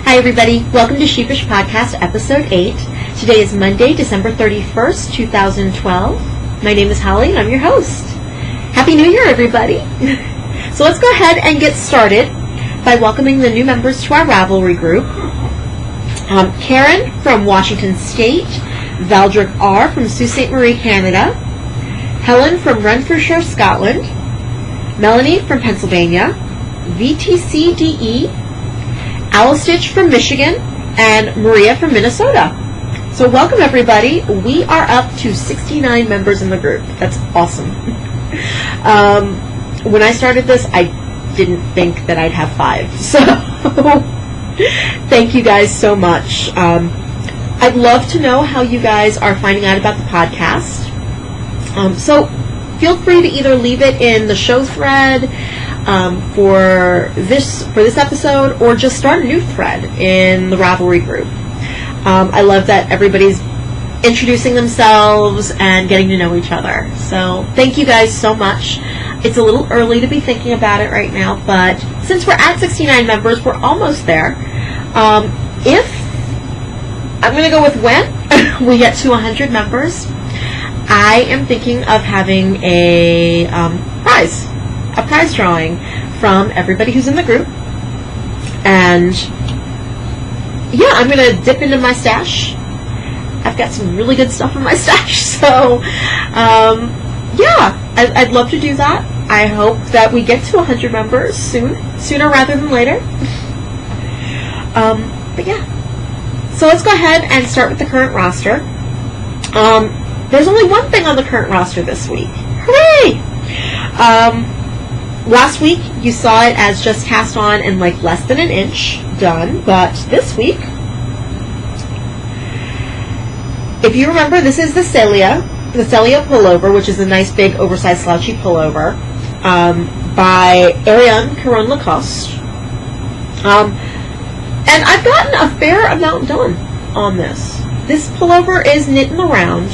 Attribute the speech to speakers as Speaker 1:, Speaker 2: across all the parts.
Speaker 1: Hi everybody, welcome to Sheepish Podcast episode 8. Today is Monday, December 31st, 2012. My name is Holly and I'm your host. Happy New Year everybody! So let's go ahead and get started by welcoming the new members to our Ravelry group. Karen from Washington State, Valdric R. from Sault Ste. Marie, Canada, Helen from Renfrewshire, Scotland, Melanie from Pennsylvania, VTCDE, Owlstitch from Michigan, and Maria from Minnesota. So welcome everybody. We are up to 69 members in the group. That's awesome. When I started this, I didn't think that I'd have 5. So thank you guys so much. I'd love to know how you guys are finding out about the podcast. So feel free to either leave it in the show thread for this episode, or just start a new thread in the Ravelry group. I love that everybody's introducing themselves and getting to know each other. So thank you guys so much. It's a little early to be thinking about it right now, but since we're at 69 members, we're almost there. If I'm going to go with when we get to 100 members, I am thinking of having a prize drawing from everybody who's in the group. And yeah, I'm going to dip into my stash. I've got some really good stuff in my stash. So yeah, I'd love to do that. I hope that we get to 100 members sooner rather than later. But yeah, so let's go ahead and start with the current roster. There's only one thing on the current roster this week. Hooray! Last week, you saw it as just cast on in like less than an inch done, but this week, if you remember, this is the Celia pullover, which is a nice big oversized slouchy pullover, by Ariane Caron Lacoste. And I've gotten a fair amount done on this. This pullover is knit in the round,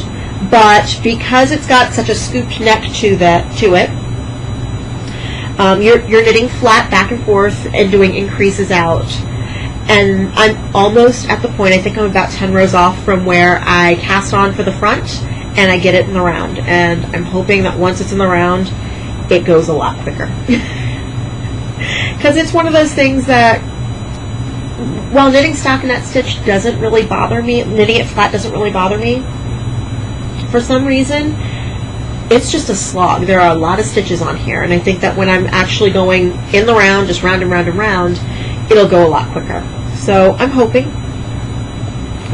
Speaker 1: but because it's got such a scooped neck to it, you're knitting flat back and forth and doing increases out. And I'm almost at the point, I think I'm about 10 rows off from where I cast on for the front and I get it in the round. And I'm hoping that once it's in the round, it goes a lot quicker. Because it's one of those things that, while knitting stockinette stitch doesn't really bother me, knitting it flat doesn't really bother me, for some reason, it's just a slog. There are a lot of stitches on here, and I think that when I'm actually going in the round, just round and round and round, it'll go a lot quicker. So I'm hoping.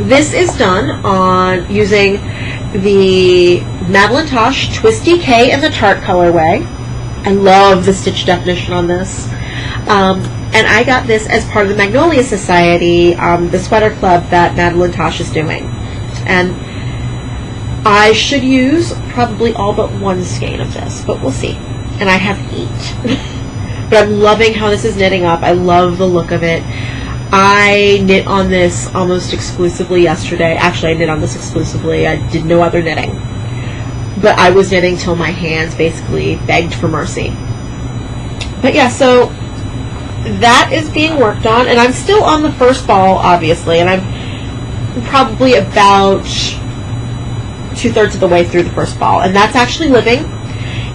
Speaker 1: This is done on using the Madeline Tosh Twisty K in the tart colorway. I love the stitch definition on this. And I got this as part of the Magnolia Society, the sweater club that Madeline Tosh is doing. And I should use probably all but one skein of this, but we'll see. And I have 8. But I'm loving how this is knitting up. I love the look of it. I knit on this almost exclusively yesterday. Actually, I knit on this exclusively. I did no other knitting. But I was knitting till my hands basically begged for mercy. But yeah, so that is being worked on. And I'm still on the first ball, obviously. And I'm probably about 2/3 of the way through the first ball, and that's actually living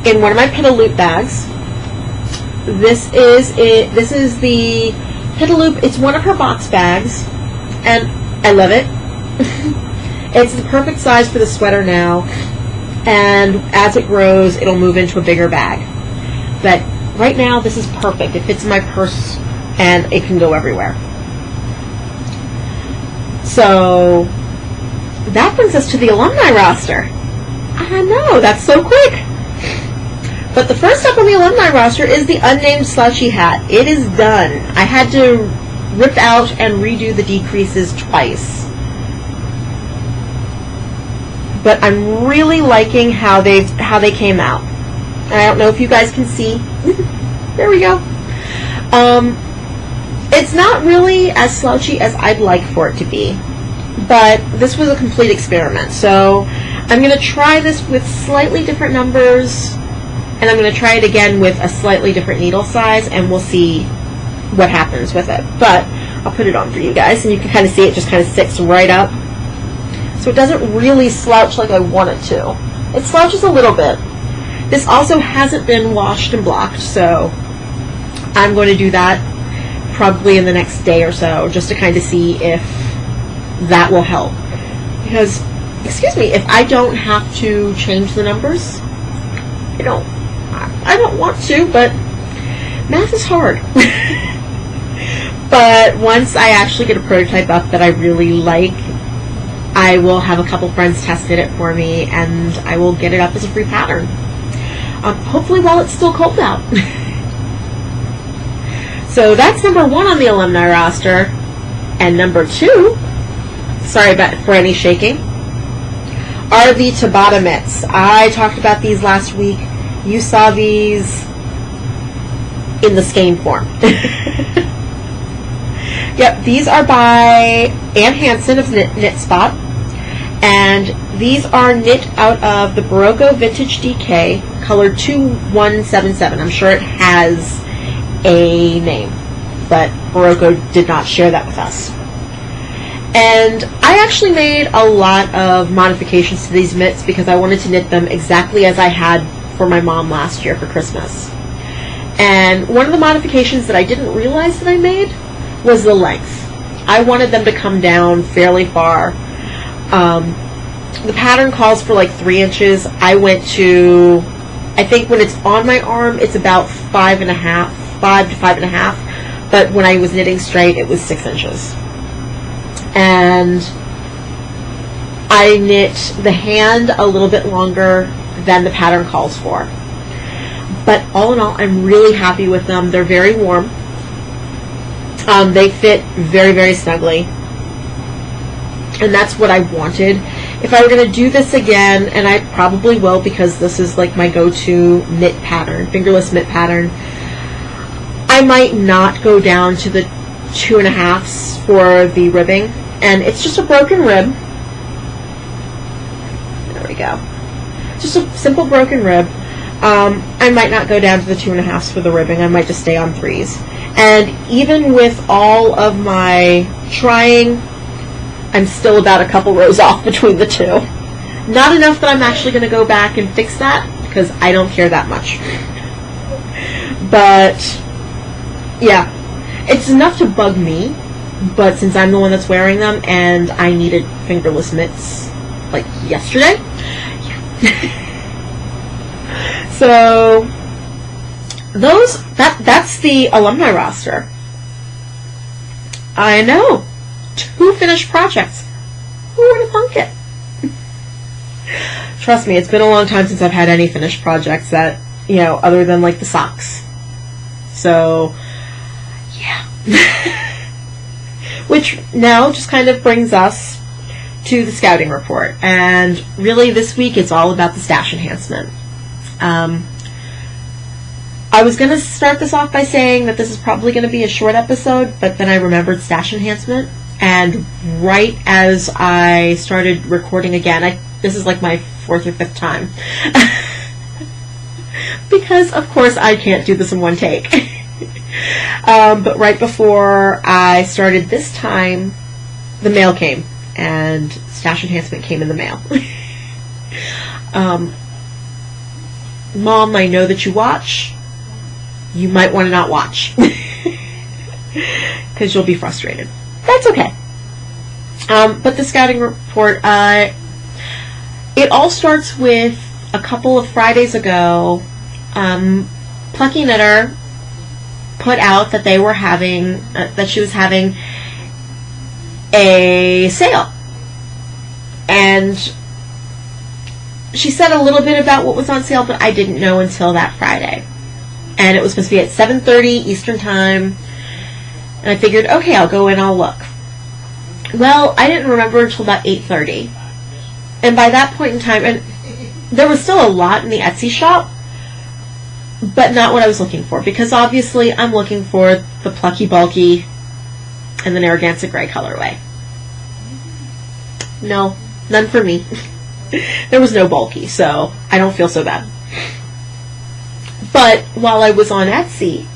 Speaker 1: in one of my Pitaloop bags. This is the Pitaloop. It's one of her box bags, and I love it. It's the perfect size for the sweater now, and as it grows, it'll move into a bigger bag. But right now, this is perfect. It fits in my purse, and it can go everywhere. So that brings us to the alumni roster. I know, that's so quick. But the first up on the alumni roster is the unnamed slouchy hat. It is done. I had to rip out and redo the decreases twice. But I'm really liking how they came out. I don't know if you guys can see. There we go. It's not really as slouchy as I'd like for it to be. But this was a complete experiment. So I'm going to try this with slightly different numbers, and I'm going to try it again with a slightly different needle size, and we'll see what happens with it. But I'll put it on for you guys, and you can kind of see it just kind of sits right up. So it doesn't really slouch like I want it to. It slouches a little bit. This also hasn't been washed and blocked, so I'm going to do that probably in the next day or so, just to kind of see if that will help. Because, excuse me, if I don't have to change the numbers, I don't want to, but math is hard. But once I actually get a prototype up that I really like, I will have a couple friends test it for me, and I will get it up as a free pattern. Hopefully while it's still cold out. So that's number 1 on the alumni roster. And number 2, sorry for any shaking, are the Tabata mitts. I talked about these last week. You saw these in the skein form. Yep, these are by Ann Hansen of Knit Spot. And these are knit out of the Barocco Vintage DK, color 2177. I'm sure it has a name, but Barocco did not share that with us. And I actually made a lot of modifications to these mitts because I wanted to knit them exactly as I had for my mom last year for Christmas. And one of the modifications that I didn't realize that I made was the length. I wanted them to come down fairly far. The pattern calls for like 3 inches. I went to, I think when it's on my arm, it's about 5 to 5.5. But when I was knitting straight, it was 6 inches. And I knit the hand a little bit longer than the pattern calls for. But all in all, I'm really happy with them. They're very warm. They fit very, very snugly. And that's what I wanted. If I were going to do this again, and I probably will because this is like my go-to knit pattern, fingerless knit pattern, I might not go down to the 2.5s for the ribbing. And it's just a broken rib. There we go. Just a simple broken rib. I might not go down to the 2.5s for the ribbing. I might just stay on 3s. And even with all of my trying, I'm still about a couple rows off between the two. Not enough that I'm actually going to go back and fix that, because I don't care that much. But, yeah. It's enough to bug me, but since I'm the one that's wearing them, and I needed fingerless mitts, like, yesterday, yeah. So, that's the alumni roster. I know. 2 finished projects. Who would have thunk it? Trust me, it's been a long time since I've had any finished projects that, other than like the socks. So, yeah. Which now just kind of brings us to the scouting report. And really this week it's all about the stash enhancement. I was going to start this off by saying that this is probably going to be a short episode, but then I remembered stash enhancement, and right as I started recording again, this is like my 4th or 5th time, because of course I can't do this in one take. But right before I started this time, the mail came, and stash enhancement came in the mail. Mom, I know that you watch. You might want to not watch. Because you'll be frustrated. That's okay. But the scouting report, it all starts with a couple of Fridays ago, Plucky Knitter put out that they were having, that she was having a sale. And she said a little bit about what was on sale, but I didn't know until that Friday. And it was supposed to be at 7:30 Eastern Time. And I figured, okay, I'll go in, I'll look. Well, I didn't remember until about 8:30. And by that point in time, and there was still a lot in the Etsy shop, but not what I was looking for. Because obviously I'm looking for the Plucky Bulky and the Narragansett Gray colorway. No, none for me. There was no bulky, so I don't feel so bad. But while I was on Etsy,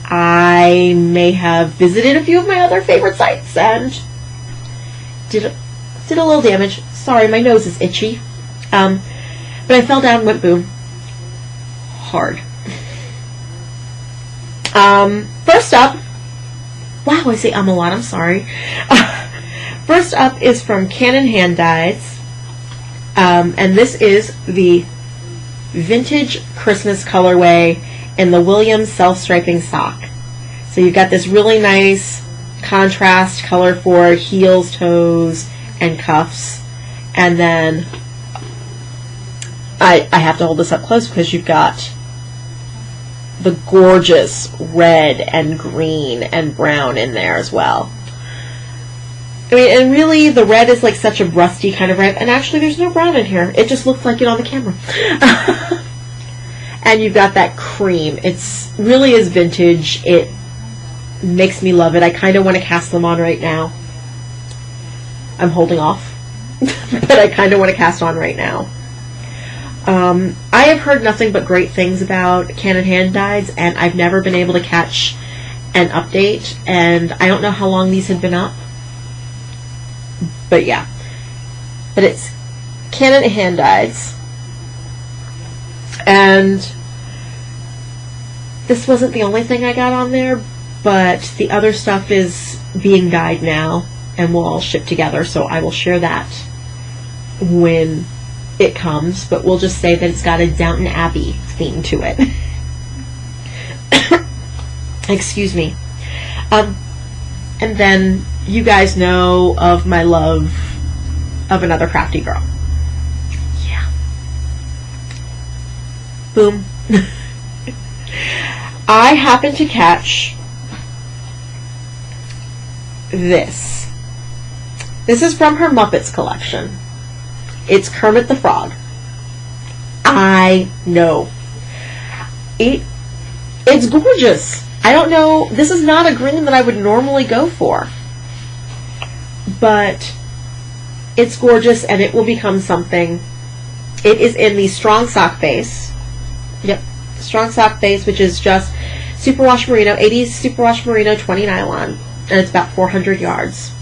Speaker 1: I may have visited a few of my other favorite sites and did a little damage. Sorry, my nose is itchy. But I fell down and went boom. Hard. First up, wow, I say a lot, I'm sorry. First up is from Canon Hand Dyes, and this is the Vintage Christmas colorway in the Williams self-striping sock. So you've got this really nice contrast color for heels, toes, and cuffs, and then I have to hold this up close because you've got the gorgeous red and green and brown in there as well. I mean, and really the red is like such a rusty kind of red, and actually there's no brown in here. It just looks like it on the camera. And you've got that cream. It's really is vintage. It makes me love it. I kind of want to cast them on right now. I'm holding off. But I kind of want to cast on right now. I have heard nothing but great things about Canon Hand Dyes, and I've never been able to catch an update, and I don't know how long these had been up. But yeah. But it's Canon Hand Dyes. And this wasn't the only thing I got on there, but the other stuff is being dyed now, and will all ship together, so I will share that when it comes, but we'll just say that it's got a Downton Abbey theme to it. Excuse me. And then you guys know of my love of another crafty girl. Yeah. Boom. I happened to catch this. This is from her Muppets collection. It's Kermit the Frog. I know. It's gorgeous. I don't know. This is not a green that I would normally go for. But it's gorgeous, and it will become something. It is in the Strong Sock base. Yep. Strong Sock base, which is just superwash merino, 80s superwash merino, 20 nylon. And it's about 400 yards.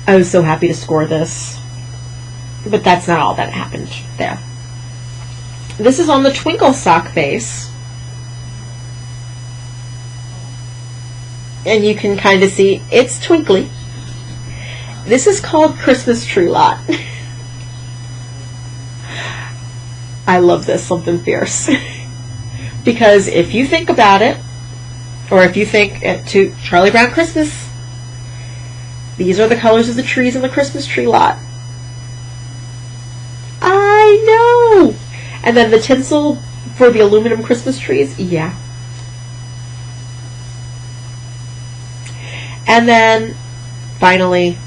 Speaker 1: I was so happy to score this. But that's not all that happened there. This is on the Twinkle sock base. And you can kind of see it's twinkly. This is called Christmas Tree Lot. I love this, something fierce. Because if you think about it, or if you think to Charlie Brown Christmas, these are the colors of the trees in the Christmas Tree Lot. I know! And then the tinsel for the aluminum Christmas trees, yeah. And then, finally,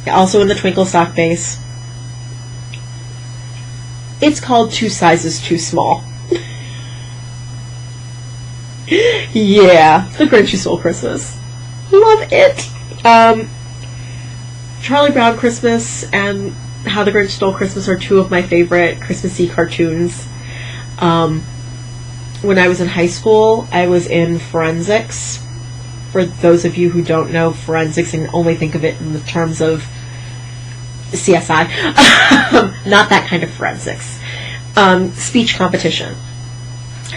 Speaker 1: also in the Twinkle sock base, it's called Two Sizes Too Small. Yeah, The Grinch Who Stole Christmas. Love it! Charlie Brown Christmas and How the Grinch Stole Christmas are two of my favorite Christmassy cartoons. When I was in high school, I was in forensics. For those of you who don't know forensics and only think of it in the terms of CSI, not that kind of forensics. Speech competition.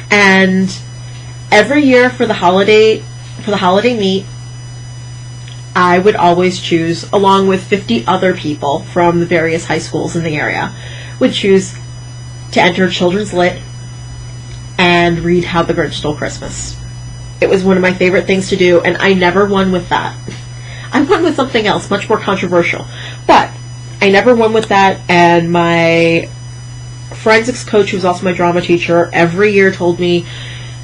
Speaker 1: And every year for the holiday meet, I would always choose, along with 50 other people from the various high schools in the area, would choose to enter Children's Lit and read How the Grinch Stole Christmas. It was one of my favorite things to do, and I never won with that. I won with something else, much more controversial. But I never won with that, and my forensics coach, who was also my drama teacher, every year told me,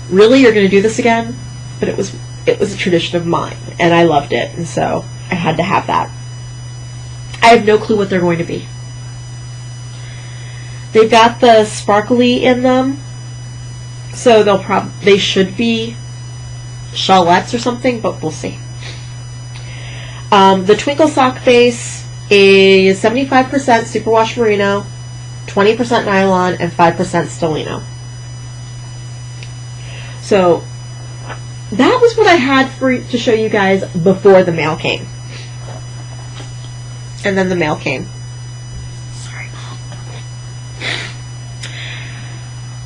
Speaker 1: really, you're going to do this again? But it was a tradition of mine, and I loved it, and so I had to have that. I have no clue what they're going to be. They've got the sparkly in them, so they should be shawlettes or something, but we'll see. The Twinkle sock base is 75% superwash merino, 20% nylon, and 5% stellino. So that was what I had to show you guys before the mail came. And then the mail came. Sorry.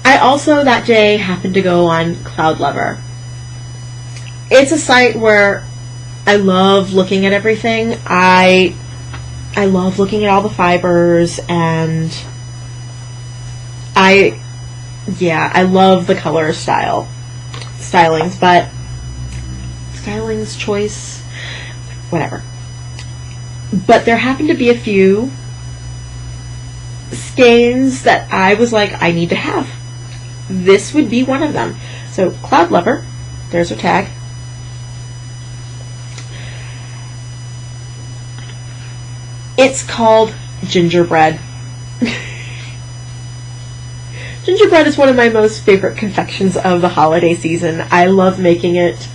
Speaker 1: I also that day happened to go on Cloud Lover. It's a site where I love looking at everything. I love looking at all the fibers, and I love the color stylings, but stylings, choice, whatever. But there happened to be a few skeins that I was like, I need to have. This would be one of them. So Cloud Lover, there's her tag. It's called gingerbread. Gingerbread is one of my most favorite confections of the holiday season. I love making it.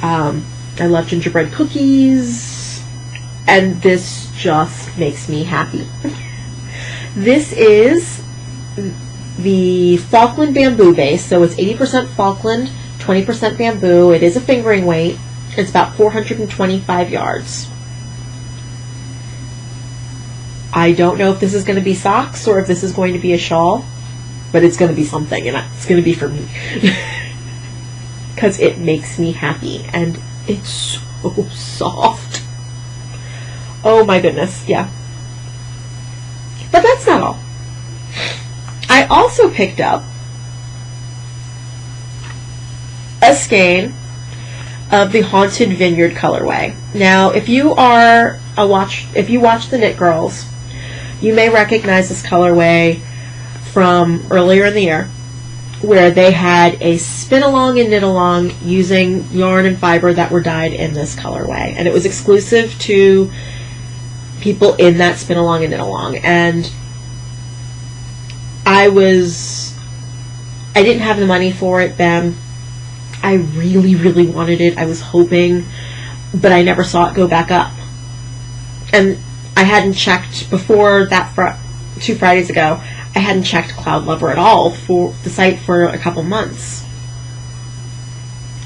Speaker 1: I love gingerbread cookies, and this just makes me happy. This is the Falkland bamboo base, so it's 80% Falkland, 20% bamboo. It is a fingering weight. It's about 425 yards. I don't know if this is going to be socks or if this is going to be a shawl, but it's going to be something, and it's going to be for me. Because it makes me happy, and it's so soft. Oh my goodness, yeah. But that's not all. I also picked up a skein of the Haunted Vineyard colorway. Now, if you watch the Knit Girls, you may recognize this colorway from earlier in the year, where they had a spin along and knit along using yarn and fiber that were dyed in this colorway, and it was exclusive to people in that spin along and knit along. And I didn't have the money for it then. I really, really wanted it. I was hoping, but I never saw it go back up. And I hadn't checked before that 2 Fridays ago. I hadn't checked Cloud Lover at all for the site for a couple months.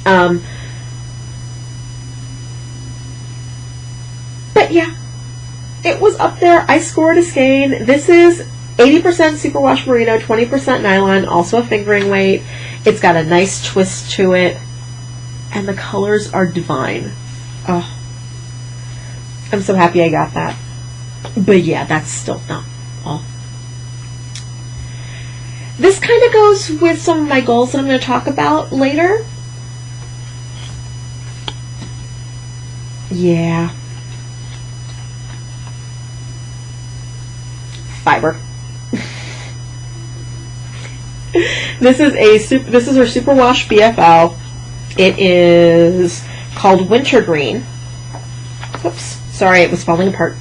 Speaker 1: But yeah, it was up there. I scored a skein. This is 80% superwash merino, 20% nylon, also a fingering weight. It's got a nice twist to it, and the colors are divine. Oh, I'm so happy I got that. But yeah, that's still not all. This kind of goes with some of my goals that I'm going to talk about later. Yeah. Fiber. This is her Superwash BFL. It is called Wintergreen. Oops, sorry, it was falling apart.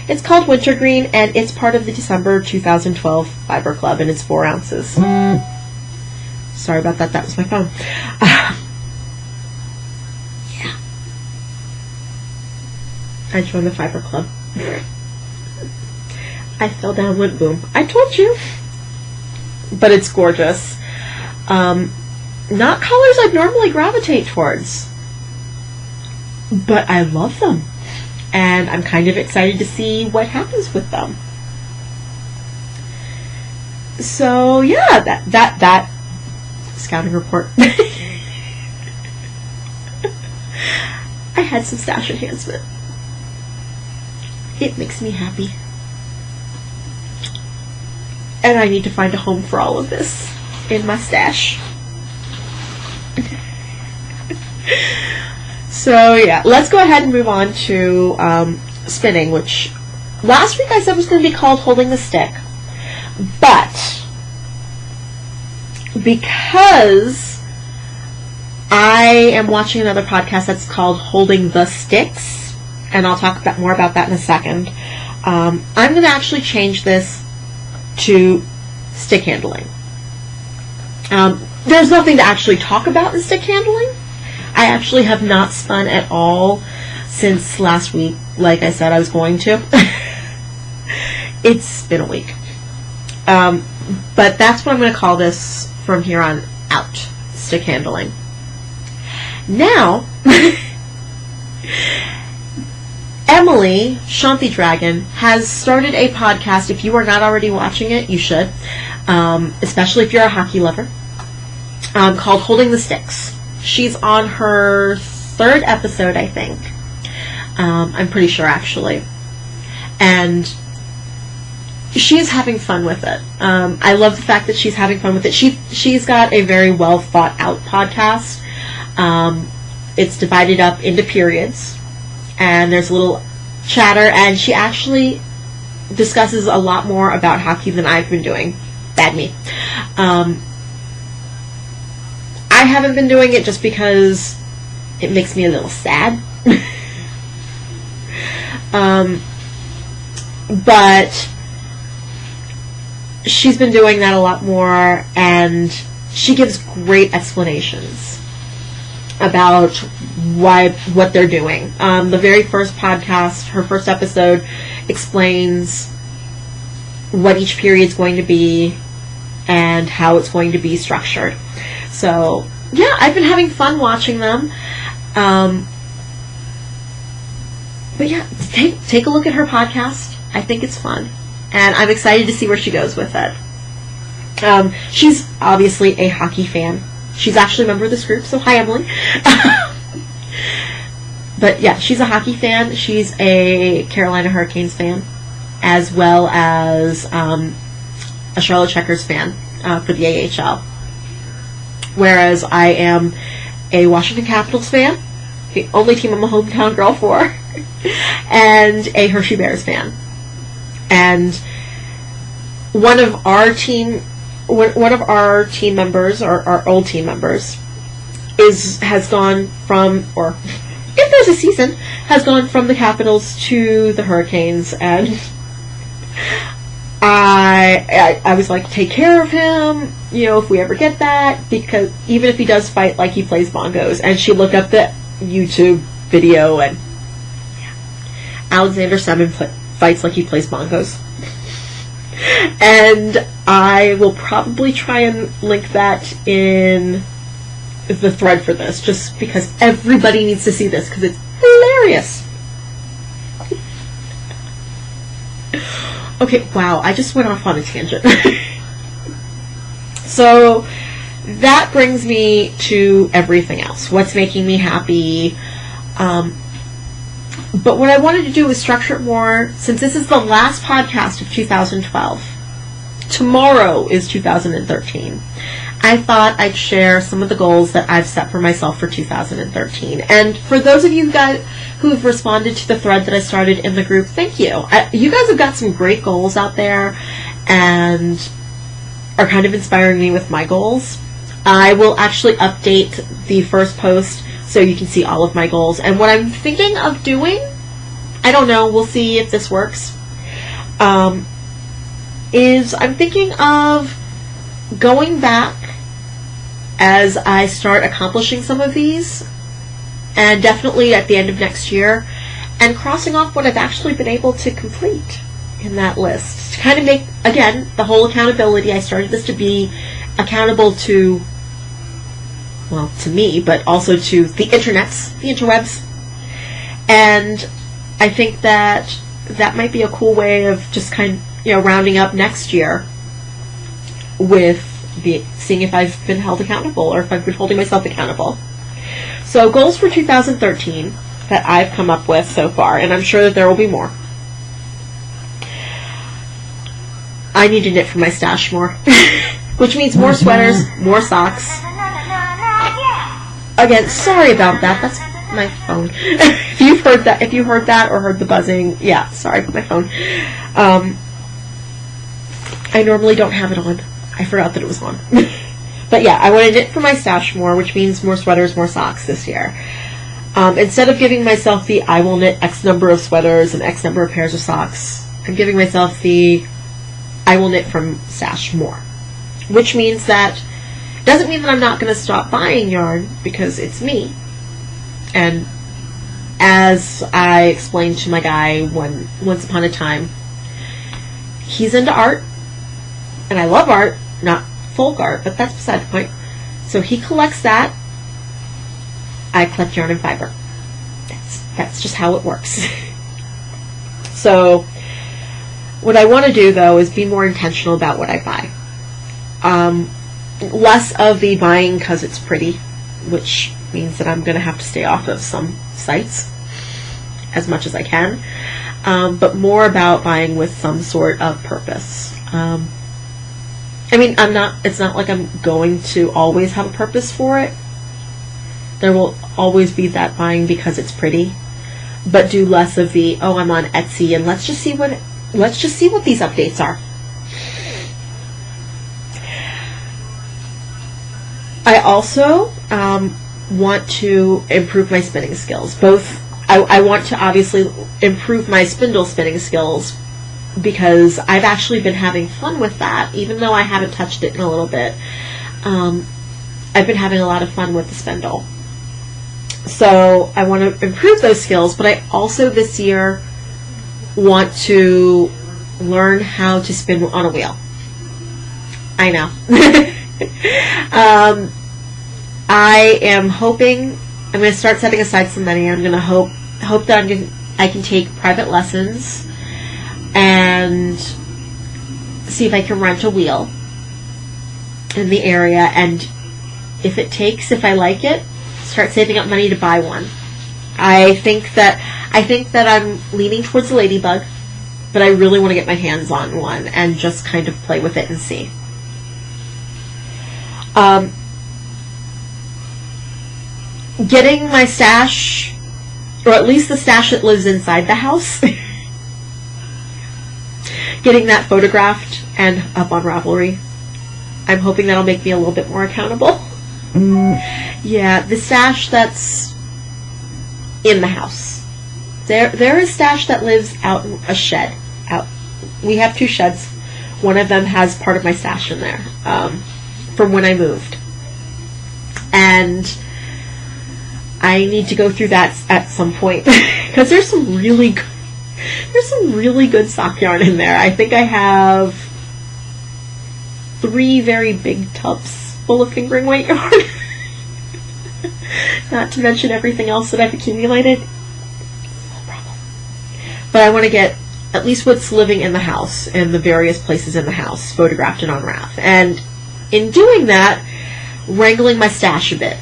Speaker 1: It's called Wintergreen, and it's part of the December 2012 Fiber Club, and it's 4 ounces. Sorry about that. That was my phone. Yeah. I joined the Fiber Club. I fell down, went boom. I told you. But it's gorgeous. Not colors I'd normally gravitate towards, but I love them, and I'm kind of excited to see what happens with them. So yeah, that scouting report. I had some stash enhancement. It makes me happy. And I need to find a home for all of this in my stash. So yeah, let's go ahead and move on to spinning, which last week I said was going to be called Holding the Stick. But because I am watching another podcast that's called Holding the Sticks, and I'll talk more about that in a second, I'm going to actually change this to stick handling. There's nothing to actually talk about in stick handling. I actually have not spun at all since last week, like I said I was going to. It's been a week. But that's what I'm going to call this from here on out, stick handling. Now, Emily, Shanti Dragon, has started a podcast. If you are not already watching it, you should, especially if you're a hockey lover, called Holding the Sticks. She's on her 3rd episode, I think. I'm pretty sure, actually. And she's having fun with it. I love the fact that she's having fun with it. She's got a very well thought out podcast. It's divided up into periods, and there's a little chatter, and she actually discusses a lot more about hockey than I've been doing. Bad me. I haven't been doing it just because it makes me a little sad. But she's been doing that a lot more, and she gives great explanations about what they're doing. The very first podcast, her first episode, explains what each period's going to be and how it's going to be structured. So, yeah, I've been having fun watching them. But yeah, take a look at her podcast. I think it's fun. And I'm excited to see where she goes with it. She's obviously a hockey fan. She's actually a member of this group, so hi, Emily. But yeah, she's a hockey fan. She's a Carolina Hurricanes fan, as well as a Charlotte Checkers fan for the AHL. Whereas I am a Washington Capitals fan, the only team I'm a hometown girl for, and a Hershey Bears fan. And one of our team members, or our old team members, has gone from, or if there's a season, has gone from the Capitals to the Hurricanes, and I was like, take care of him, if we ever get that, because even if he does fight like he plays bongos. And she looked up the YouTube video, and Alexander Salmon fights like he plays bongos. And I will probably try and link that in the thread for this, just because everybody needs to see this, because it's hilarious. Okay, wow, I just went off on a tangent. So, that brings me to everything else. What's making me happy? But what I wanted to do was structure it more, since this is the last podcast of 2012. Tomorrow is 2013. I thought I'd share some of the goals that I've set for myself for 2013. And for those of you guys who have responded to the thread that I started in the group, thank you. You guys have got some great goals out there and are kind of inspiring me with my goals. I will actually update the first post so you can see all of my goals. And what I'm thinking of doing, I don't know, we'll see if this works, is I'm thinking of going back as I start accomplishing some of these, and definitely at the end of next year, and crossing off what I've actually been able to complete in that list. To kind of make, again, the whole accountability. I started this to be accountable to, well, to me, but also to the interwebs. And I think that might be a cool way of just kind of, rounding up next year with seeing if I've been held accountable, or if I've been holding myself accountable. So goals for 2013 that I've come up with so far, and I'm sure that there will be more. I need to knit from my stash more, which means more sweaters, more socks. Again, sorry about that. That's my phone. If you heard that or heard the buzzing, yeah, sorry about my phone. I normally don't have it on. I forgot that it was on. But yeah, I want to knit for my stash more, which means more sweaters, more socks this year. Instead of giving myself the I will knit X number of sweaters and X number of pairs of socks, I'm giving myself the I will knit from stash more. Which means that, doesn't mean that I'm not going to stop buying yarn, because it's me. And as I explained to my guy once upon a time, he's into art. And I love art, not folk art, but that's beside the point. So he collects that. I collect yarn and fiber. That's just how it works. So what I want to do, though, is be more intentional about what I buy. Less of the buying because it's pretty, which means that I'm going to have to stay off of some sites as much as I can, but more about buying with some sort of purpose. I mean, it's not like I'm going to always have a purpose for it. There will always be that buying because it's pretty, but do less of the, oh, I'm on Etsy and let's just see what these updates are. I also want to improve my spinning skills. I want to obviously improve my spindle spinning skills because I've actually been having fun with that, even though I haven't touched it in a little bit. I've been having a lot of fun with the spindle. So I want to improve those skills, but I also this year want to learn how to spin on a wheel. I know. I am hoping I'm going to start setting aside some money. I'm going to hope that I can take private lessons and see if I can rent a wheel in the area, and if I like it, start saving up money to buy one. I think that I'm leaning towards the ladybug, but I really want to get my hands on one and just kind of play with it and see. Getting my stash, or at least the stash that lives inside the house, getting that photographed and up on Ravelry. I'm hoping that'll make me a little bit more accountable. Yeah, the stash that's in the house. There is stash that lives out in a shed. We have 2 sheds. One of them has part of my stash in there from when I moved. And I need to go through that at some point because there's some really good sock yarn in there. I think I have 3 very big tubs full of fingering weight yarn. Not to mention everything else that I've accumulated. No problem. But I want to get at least what's living in the house and the various places in the house photographed and on Rav. And in doing that, wrangling my stash a bit.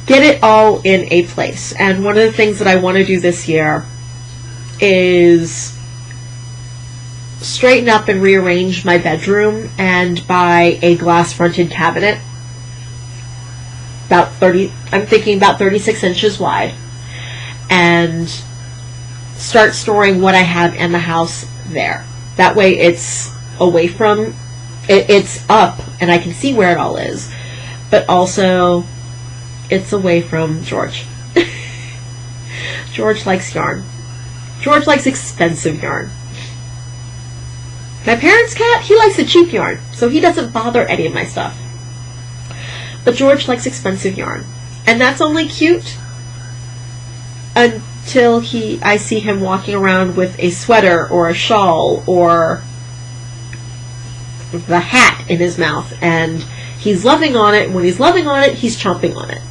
Speaker 1: Get it all in a place. And one of the things that I want to do this year is straighten up and rearrange my bedroom and buy a glass-fronted cabinet. I'm thinking about 36 inches wide. And start storing what I have in the house there. That way it's away from, it's up and I can see where it all is. But also, it's away from George. George likes yarn. George likes expensive yarn. My parents' cat, he likes the cheap yarn, so he doesn't bother any of my stuff. But George likes expensive yarn. And that's only cute until I see him walking around with a sweater or a shawl or the hat in his mouth, and he's loving on it. When he's loving on it, he's chomping on it.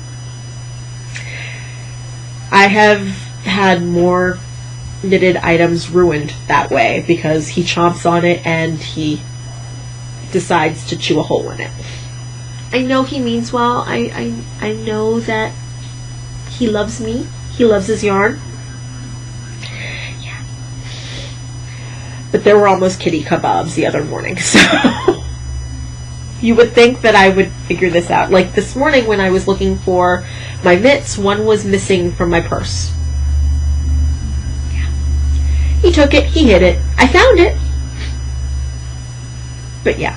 Speaker 1: I have had more knitted items ruined that way because he chomps on it and he decides to chew a hole in it. I know he means well. I know that he loves me. He loves his yarn. Yeah. But there were almost kitty kebabs the other morning, so you would think that I would figure this out. Like this morning when I was looking for my mitts, one was missing from my purse. Yeah. He took it, he hid it. I found it. But yeah.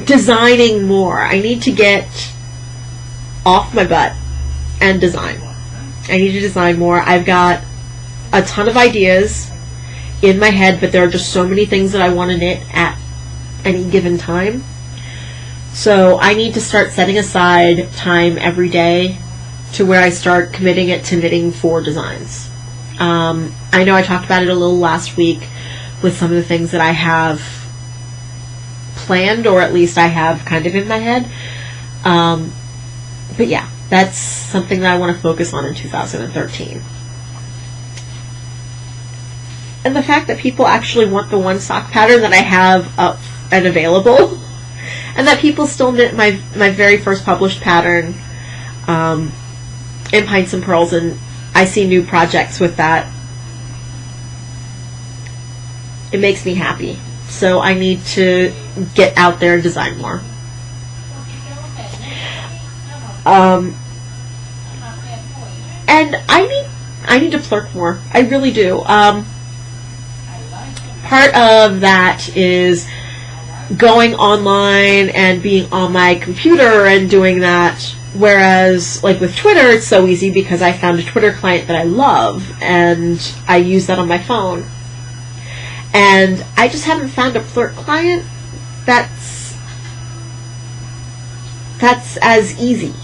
Speaker 1: Designing more. I need to get off my butt and design. I need to design more. I've got a ton of ideas in my head, but there are just so many things that I want to knit at any given time. So I need to start setting aside time every day to where I start committing it to knitting 4 designs. I know I talked about it a little last week with some of the things that I have planned, or at least I have kind of in my head. But yeah, that's something that I want to focus on in 2013. And the fact that people actually want the one sock pattern that I have up and available, and that people still knit my very first published pattern in Pints and Pearls, and I see new projects with that. It makes me happy. So I need to get out there and design more. And I need to flirt more. I really do. Part of that is going online and being on my computer and doing that. Whereas, like with Twitter, it's so easy because I found a Twitter client that I love and I use that on my phone. And I just haven't found a flirt client that's as easy.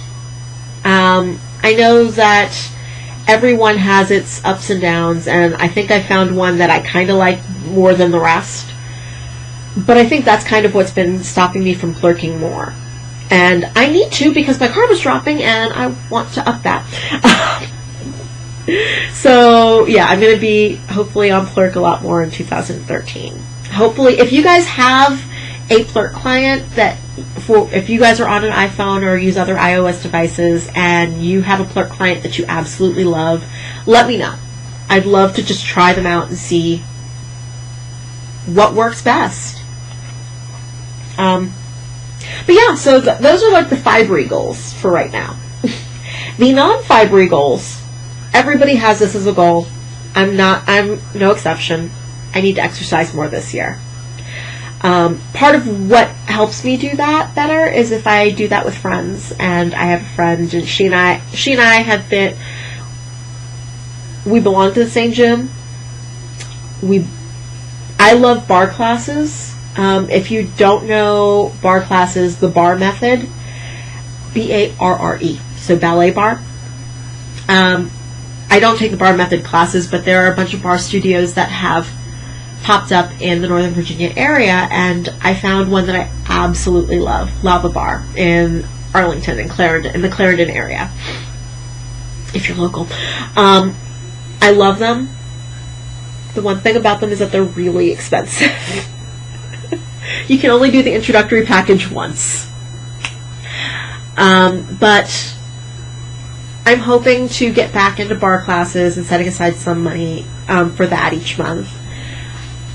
Speaker 1: I know that everyone has its ups and downs, and I think I found one that I kind of like more than the rest. But I think that's kind of what's been stopping me from flirting more. And I need to, because my karma's dropping and I want to up that. So, yeah, I'm going to be hopefully on Flirt a lot more in 2013. Hopefully, if you guys have a Flirt client if you guys are on an iPhone or use other iOS devices and you have a Flirt client that you absolutely love, let me know. I'd love to just try them out and see what works best. But yeah, so those are like the fibery goals for right now. The non-fibery goals, everybody has this as a goal. I'm no exception. I need to exercise more this year. Part of what helps me do that better is if I do that with friends. And I have a friend, and she and I have been, we belong to the same gym. I love Barre Classes. If you don't know Barre Classes, the Barre method, Barre, so ballet bar. I don't take the Barre method classes, but there are a bunch of barre studios that have popped up in the Northern Virginia area, and I found one that I absolutely love, Lava Bar, in Arlington and Clarendon, in the Clarendon area, if you're local. I love them. The one thing about them is that they're really expensive. You can only do the introductory package once. But I'm hoping to get back into Barre Classes and setting aside some money for that each month.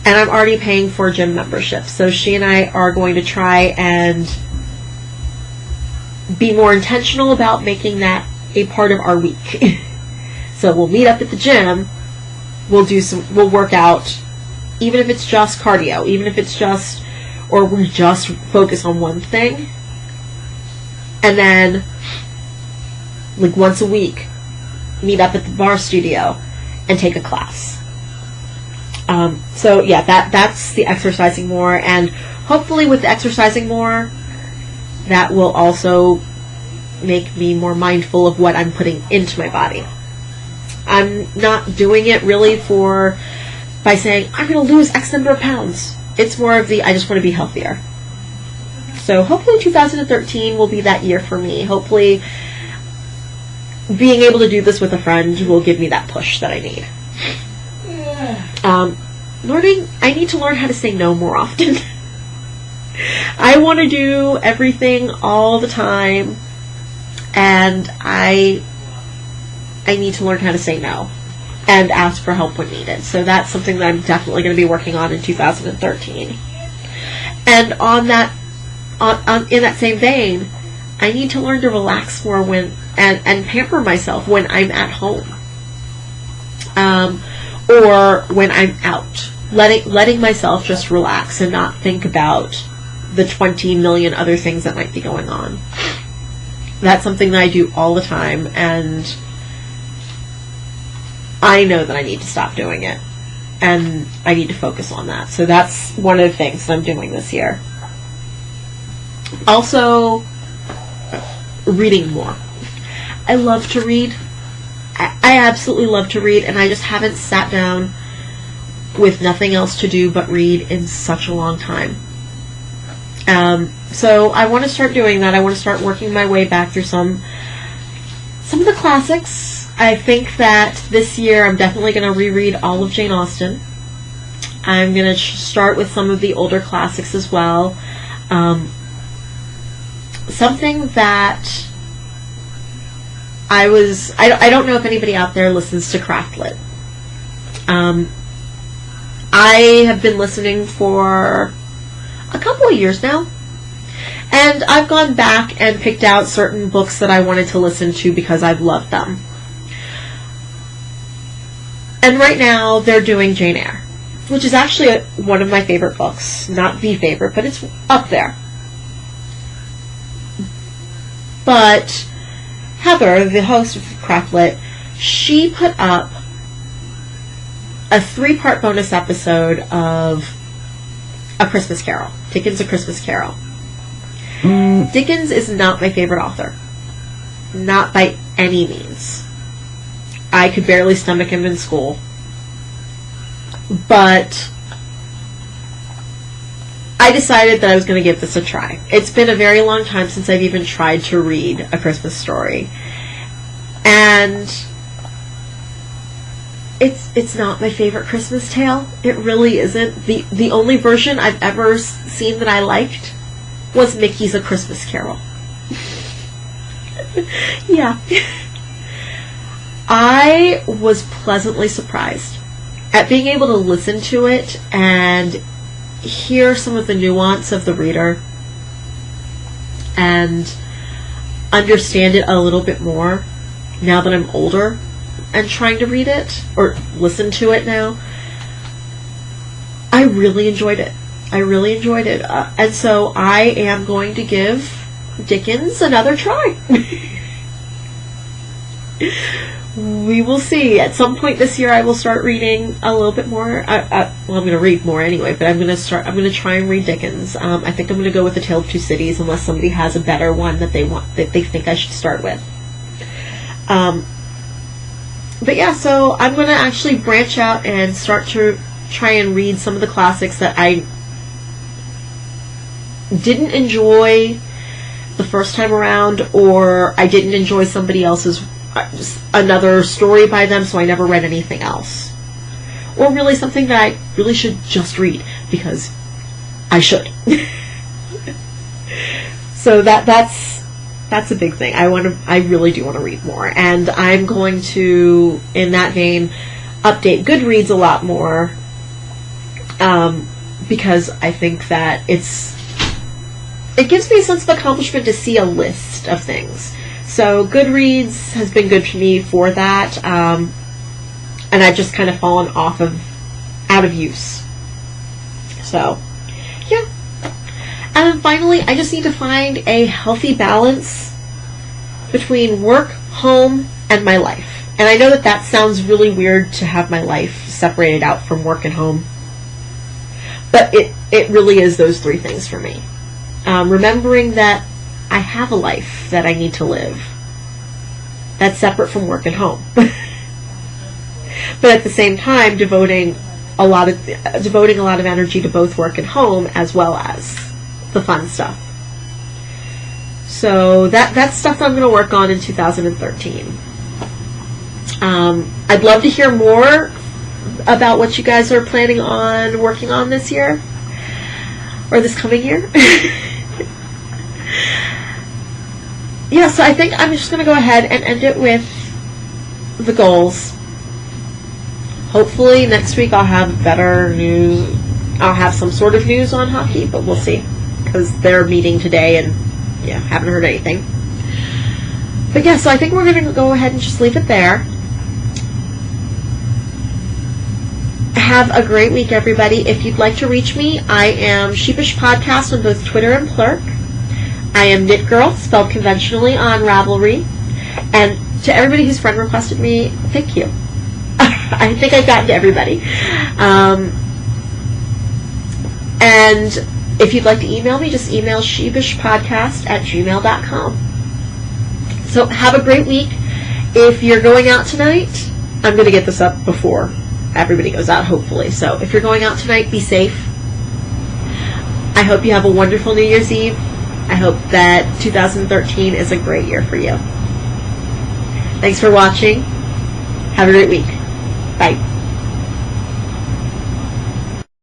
Speaker 1: And I'm already paying for a gym membership. So she and I are going to try and be more intentional about making that a part of our week. So we'll meet up at the gym. We'll work out, even if it's just cardio, even if it's just, or we just focus on one thing. And then, like once a week, meet up at the barre studio and take a class. So yeah, that's the exercising more, and hopefully with the exercising more, that will also make me more mindful of what I'm putting into my body. I'm not doing it really by saying, I'm going to lose X number of pounds. It's more of I just want to be healthier. So hopefully 2013 will be that year for me. Hopefully being able to do this with a friend will give me that push that I need. I need to learn how to say no more often. I want to do everything all the time, and I need to learn how to say no and ask for help when needed. So that's something that I'm definitely going to be working on in 2013. And in that same vein, I need to learn to relax more and pamper myself when I'm at home. Or when I'm out. Letting myself just relax and not think about the 20 million other things that might be going on. That's something that I do all the time, and I know that I need to stop doing it. And I need to focus on that. So that's one of the things that I'm doing this year. Also, reading more. I love to read. I absolutely love to read, and I just haven't sat down with nothing else to do but read in such a long time. So I want to start doing that. I want to start working my way back through some of the classics. I think that this year I'm definitely going to reread all of Jane Austen. I'm going to start with some of the older classics as well. Something that I don't know if anybody out there listens to Craft Lit. I have been listening for a couple of years now, and I've gone back and picked out certain books that I wanted to listen to because I've loved them. And right now they're doing Jane Eyre, which is actually one of my favorite books. Not the favorite, but it's up there. But Heather, the host of Craft Lit, she put up a 3-part bonus episode of A Christmas Carol. Dickens' A Christmas Carol. Dickens is not my favorite author. Not by any means. I could barely stomach him in school. But I decided that I was going to give this a try. It's been a very long time since I've even tried to read A Christmas Story. And it's not my favorite Christmas tale. It really isn't. The only version I've ever seen that I liked was Mickey's A Christmas Carol. Yeah. I was pleasantly surprised at being able to listen to it and hear some of the nuance of the reader and understand it a little bit more now that I'm older and trying to read it or listen to it now. I really enjoyed it. And so I am going to give Dickens another try. We will see. At some point this year I will start reading a little bit more. I'm going to read more anyway, but I'm going to try and read Dickens. I think I'm going to go with The Tale of Two Cities unless somebody has a better one that they think I should start with. But yeah, so I'm going to actually branch out and start to try and read some of the classics that I didn't enjoy the first time around, or I didn't enjoy somebody else's another story by them, so I never read anything else. Or really something that I really should just read because I should. So that's a big thing. I really do want to read more, and I'm going to, in that vein, update Goodreads a lot more, because I think that it gives me a sense of accomplishment to see a list of things. So Goodreads has been good for me for that, and I've just kind of fallen out of use. So, yeah. And finally, I just need to find a healthy balance between work, home, and my life. And I know that sounds really weird to have my life separated out from work and home, but it really is those three things for me. Remembering that I have a life that I need to live that's separate from work and home. But at the same time, devoting a lot of energy to both work and home as well as the fun stuff. So that's stuff that I'm going to work on in 2013. I'd love to hear more about what you guys are planning on working on this year or this coming year. Yeah, so I think I'm just going to go ahead and end it with the goals. Hopefully next week I'll have better news. I'll have some sort of news on hockey, but we'll see. Because they're meeting today and, yeah, haven't heard anything. But yeah, so I think we're going to go ahead and just leave it there. Have a great week, everybody. If you'd like to reach me, I am Sheepish Podcast on both Twitter and Flirt. I am Knit Girl, spelled conventionally, on Ravelry. And to everybody who's friend requested me, thank you. I think I've gotten to everybody. And if you'd like to email me, just email sheepishpodcast@gmail.com. So have a great week. if you're going out tonight, I'm going to get this up before everybody goes out, hopefully. So if you're going out tonight, be safe. I hope you have a wonderful New Year's Eve. I hope that 2013 is a great year for you. Thanks for watching. Have a great week. Bye.